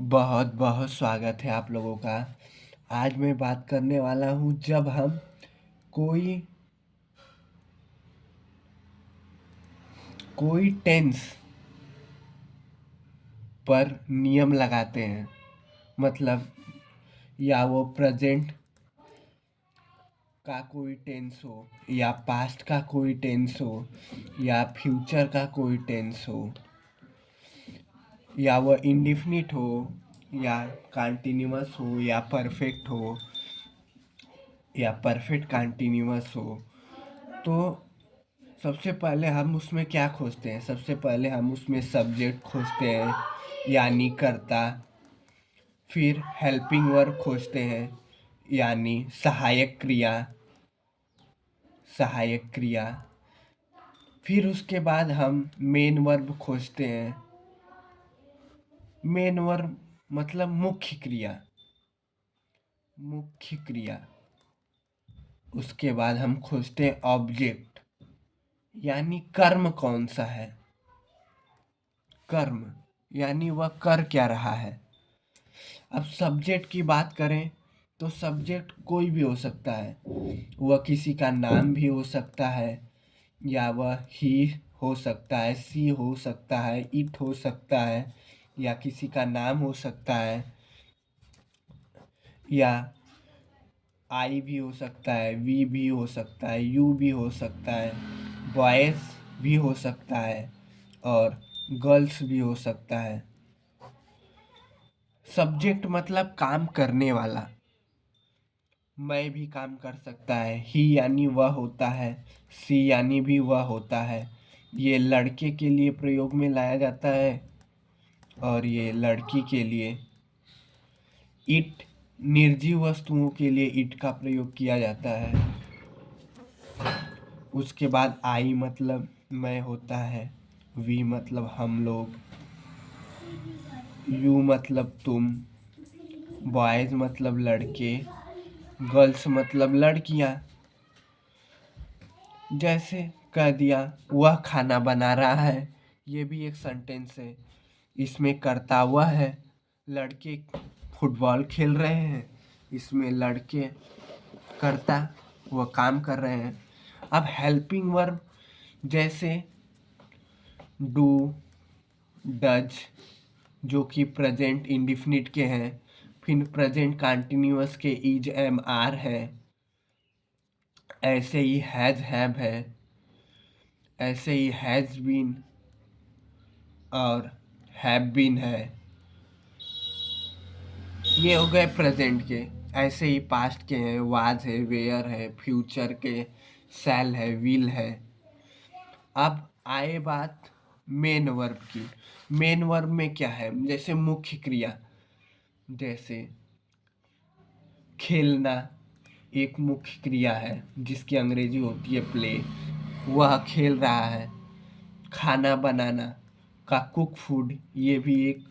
बहुत बहुत स्वागत है आप लोगों का। आज मैं बात करने वाला हूँ जब हम कोई कोई टेंस पर नियम लगाते हैं। मतलब या वो प्रेजेंट का कोई टेंस हो या पास्ट का कोई टेंस हो या फ्यूचर का कोई टेंस हो या वो इंडिफिनिट हो या कंटिन्यूअस हो या परफेक्ट हो या परफेक्ट कंटिन्यूअस हो। तो सबसे पहले हम उसमें क्या खोजते हैं? सबसे पहले हम उसमें सब्जेक्ट खोजते हैं यानी कर्ता। फिर हेल्पिंग वर्ब खोजते हैं यानी सहायक क्रिया। सहायक क्रिया। फिर उसके बाद हम मेन वर्ब खोजते हैं। मेन वर्ब मतलब मुख्य क्रिया। मुख्य क्रिया। उसके बाद हम खोजते हैं ऑब्जेक्ट यानी कर्म कौन सा है। कर्म यानी वह कर क्या रहा है। अब सब्जेक्ट की बात करें तो सब्जेक्ट कोई भी हो सकता है। वह किसी का नाम भी हो सकता है या वह ही हो सकता है, सी हो सकता है, इट हो सकता है या किसी का नाम हो सकता है या आई भी हो सकता है, वी भी हो सकता है, यू भी हो सकता है, बॉयज भी हो सकता है और गर्ल्स भी हो सकता है। सब्जेक्ट मतलब काम करने वाला। मैं भी काम कर सकता है, ही यानी वह होता है, सी यानी भी वह होता है। ये लड़के के लिए प्रयोग में लाया जाता है और ये लड़की के लिए। इट निर्जीव वस्तुओं के लिए इट का प्रयोग किया जाता है। उसके बाद आई मतलब मैं होता है, वी मतलब हम लोग, यू मतलब तुम, बॉयज मतलब लड़के, गर्ल्स मतलब लड़कियां। जैसे कह दिया वह खाना बना रहा है, ये भी एक सेंटेंस है। इसमें कर्ता वह है। लड़के फुटबॉल खेल रहे हैं, इसमें लड़के कर्ता वह काम कर रहे हैं। अब हेल्पिंग वर्ब जैसे डू, डज जो कि प्रेजेंट इंडिफिनिट के हैं। फिर प्रेजेंट कंटिन्यूअस के इज, एम, आर है। ऐसे ही हैज, हैव है। ऐसे ही हैज बीन और हैव बीन है। ये हो गए प्रेजेंट के। ऐसे ही पास्ट के हैं, वाज है, वेयर है। फ्यूचर के शैल है, विल है। अब आए बात मेन वर्ब की। मेन वर्ब में क्या है? जैसे मुख्य क्रिया, जैसे खेलना एक मुख्य क्रिया है जिसकी अंग्रेजी होती है प्ले। वह खेल रहा है। खाना बनाना का कुक फूड, ये भी एक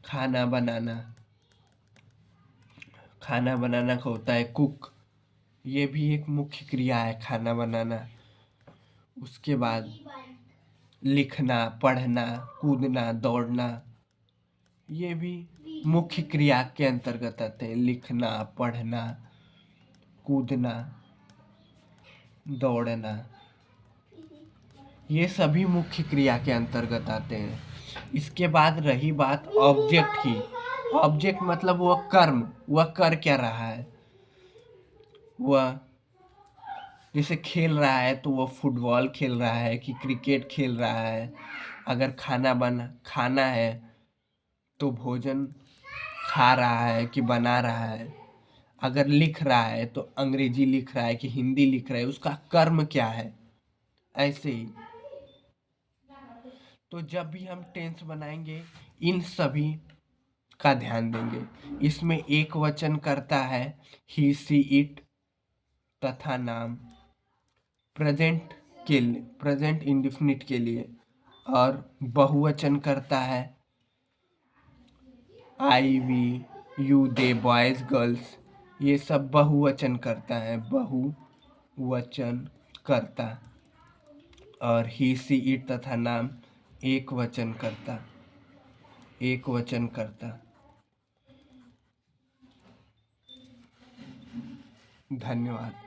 खाना बनाना। खाना बनाना का होता है कुक, ये भी एक मुख्य क्रिया है खाना बनाना। उसके बाद लिखना, पढ़ना, कूदना, दौड़ना, ये भी मुख्य क्रिया के अंतर्गत आते हैं। लिखना, पढ़ना, कूदना, दौड़ना, ये सभी मुख्य क्रिया के अंतर्गत आते हैं। इसके बाद रही बात ऑब्जेक्ट की। ऑब्जेक्ट मतलब वह कर्म, वह कर क्या रहा है। वह जैसे खेल रहा है तो वह फुटबॉल खेल रहा है कि क्रिकेट खेल रहा है। अगर खाना है तो भोजन खा रहा है कि बना रहा है। अगर लिख रहा है तो अंग्रेजी लिख रहा है कि हिंदी लिख रहा है, उसका कर्म क्या है। ऐसे ही तो जब भी हम टेंस बनाएंगे इन सभी का ध्यान देंगे। इसमें एक वचन करता है ही, सी, इट तथा नाम प्रेजेंट के लिए, प्रेजेंट इंडिफिनिट के लिए। और बहुवचन करता है I, we, you, they, boys, girls, ये सब बहुवचन करता है, बहुवचन करता। और ही, सी, इट तथा नाम एक वचन करता। एक वचन कर्ता। धन्यवाद।